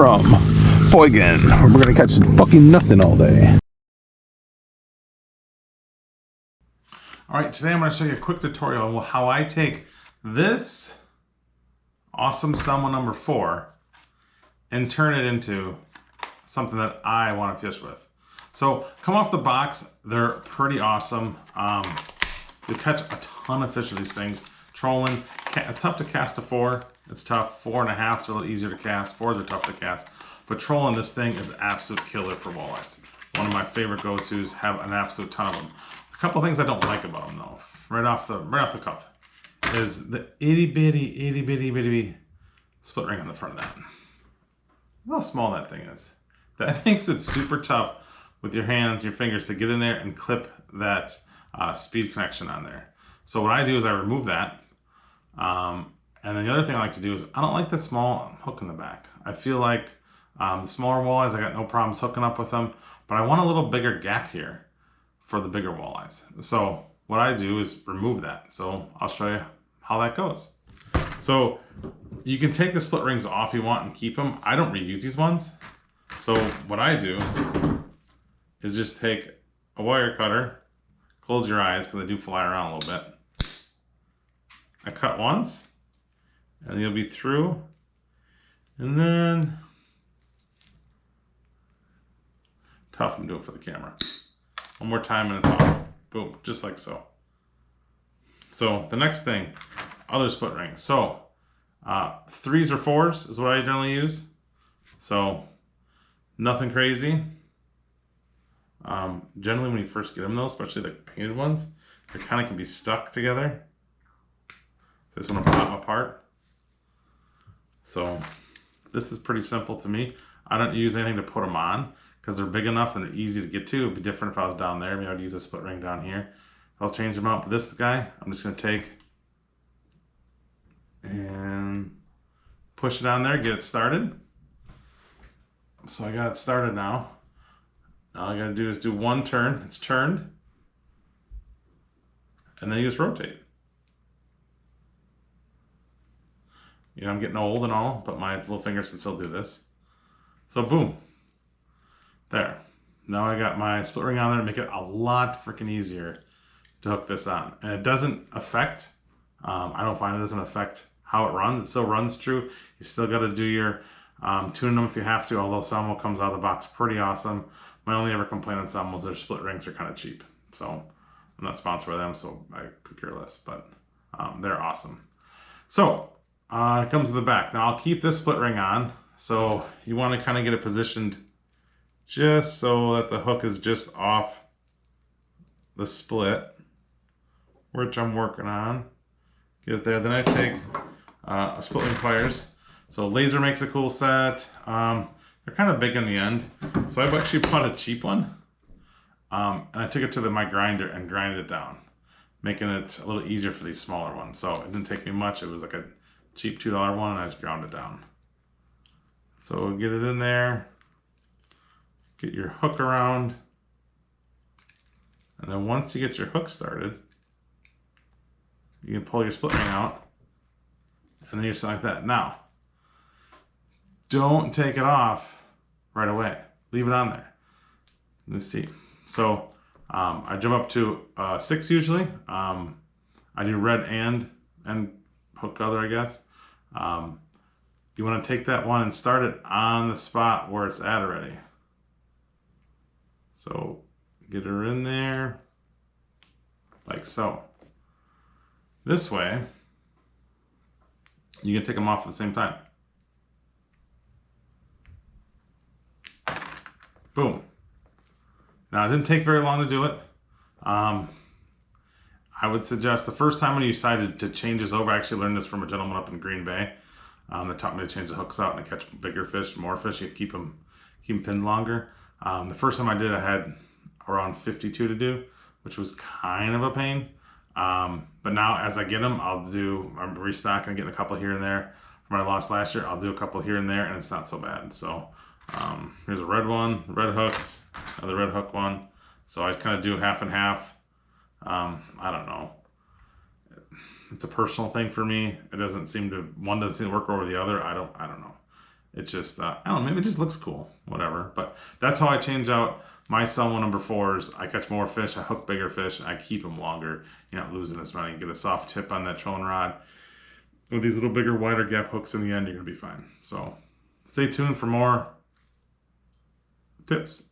from Boygan. We're gonna catch some fucking nothing all day. Alright, today I'm gonna show you a quick tutorial on how I take this awesome Salmo number 4 and turn it into something that I want to fish with. So come off the box, they're pretty awesome. You catch a ton of fish with these things. Trolling, it's tough to cast a 4. It's tough. 4.5 is a little easier to cast. 4s are tough to cast. But trolling this thing is an absolute killer for walleyes. One of my favorite go-tos, have an absolute ton of them. A couple things I don't like about them though, right off the cuff, is the itty bitty split ring on the front of that. Look how small that thing is. That makes it super tough with your hands, your fingers to get in there and clip that speed connection on there. So what I do is I remove that. And then the other thing I like to do is I don't like the small hook in the back. I feel like the smaller walleyes, I got no problems hooking up with them, but I want a little bigger gap here for the bigger walleyes. So what I do is remove that. So I'll show you how that goes. So you can take the split rings off if you want and keep them. I don't reuse these ones. So what I do is just take a wire cutter, close your eyes because they do fly around a little bit. I cut once and you'll be through, and then tough, I'm doing for the camera. One more time and it's off. Boom, just like so. So the next thing, other split rings. So 3s or 4s is what I generally use. So nothing crazy. Generally when you first get them though, especially the painted ones, they kind of can be stuck together. So I just want to pop them apart. So this is pretty simple to me. I don't use anything to put them on because they're big enough and they're easy to get to. It'd be different if I was down there. Maybe I'd use a split ring down here. I'll change them out. But this guy, I'm just going to take and push it on there, get it started. So I got it started now. All I got to do is do one turn. It's turned. And then you just rotate. You know, I'm getting old and all, but my little fingers can still do this. So boom. There. Now I got my split ring on there to make it a lot freaking easier to hook this on. And it doesn't affect, I don't find it doesn't affect how it runs. It still runs true. You still got to do your tuning them if you have to, although Salmo comes out of the box pretty awesome. My only ever complaint on Salmo is their split rings are kind of cheap. So I'm not sponsored by them, so I could care less, but they're awesome. So it comes to the back. Now I'll keep this split ring on. So you want to kind of get it positioned just so that the hook is just off the split, which I'm working on. Get it there. Then I take a split ring pliers. So laser makes a cool set. They're kind of big in the end. So I've actually bought a cheap one. And I took it to my grinder and grinded it down, making it a little easier for these smaller ones. So it didn't take me much. It was like a cheap $2 one and I just ground it down. So get it in there. Get your hook around. And then once you get your hook started, you can pull your split ring out. And then you're just like that. Now, don't take it off right away. Leave it on there. Let's see. So I jump up to 6 usually. I do red and hook color, I guess. You want to take that one and start it on the spot where it's at already. So get her in there like so. This way, you can take them off at the same time. Boom. Now, it didn't take very long to do it. I would suggest the first time when you decided to change this over, I actually learned this from a gentleman up in Green Bay that taught me to change the hooks out and to catch bigger fish, more fish. You keep them pinned longer. The first time I did, I had around 52 to do, which was kind of a pain. But now as I get them, I'm restocking, getting a couple here and there. From what I lost last year, I'll do a couple here and there, and it's not so bad. So here's a red one, red hooks, another red hook one. So I kind of do half and half. I don't know. It's a personal thing for me. It doesn't seem to, one doesn't seem to work over the other. I don't know. It's just, I don't know, maybe it just looks cool, whatever. But that's how I change out my Salmo number 4s. I catch more fish, I hook bigger fish, I keep them longer. You're not losing as many. Get a soft tip on that trolling rod. With these little bigger, wider gap hooks in the end, you're going to be fine. So stay tuned for more tips.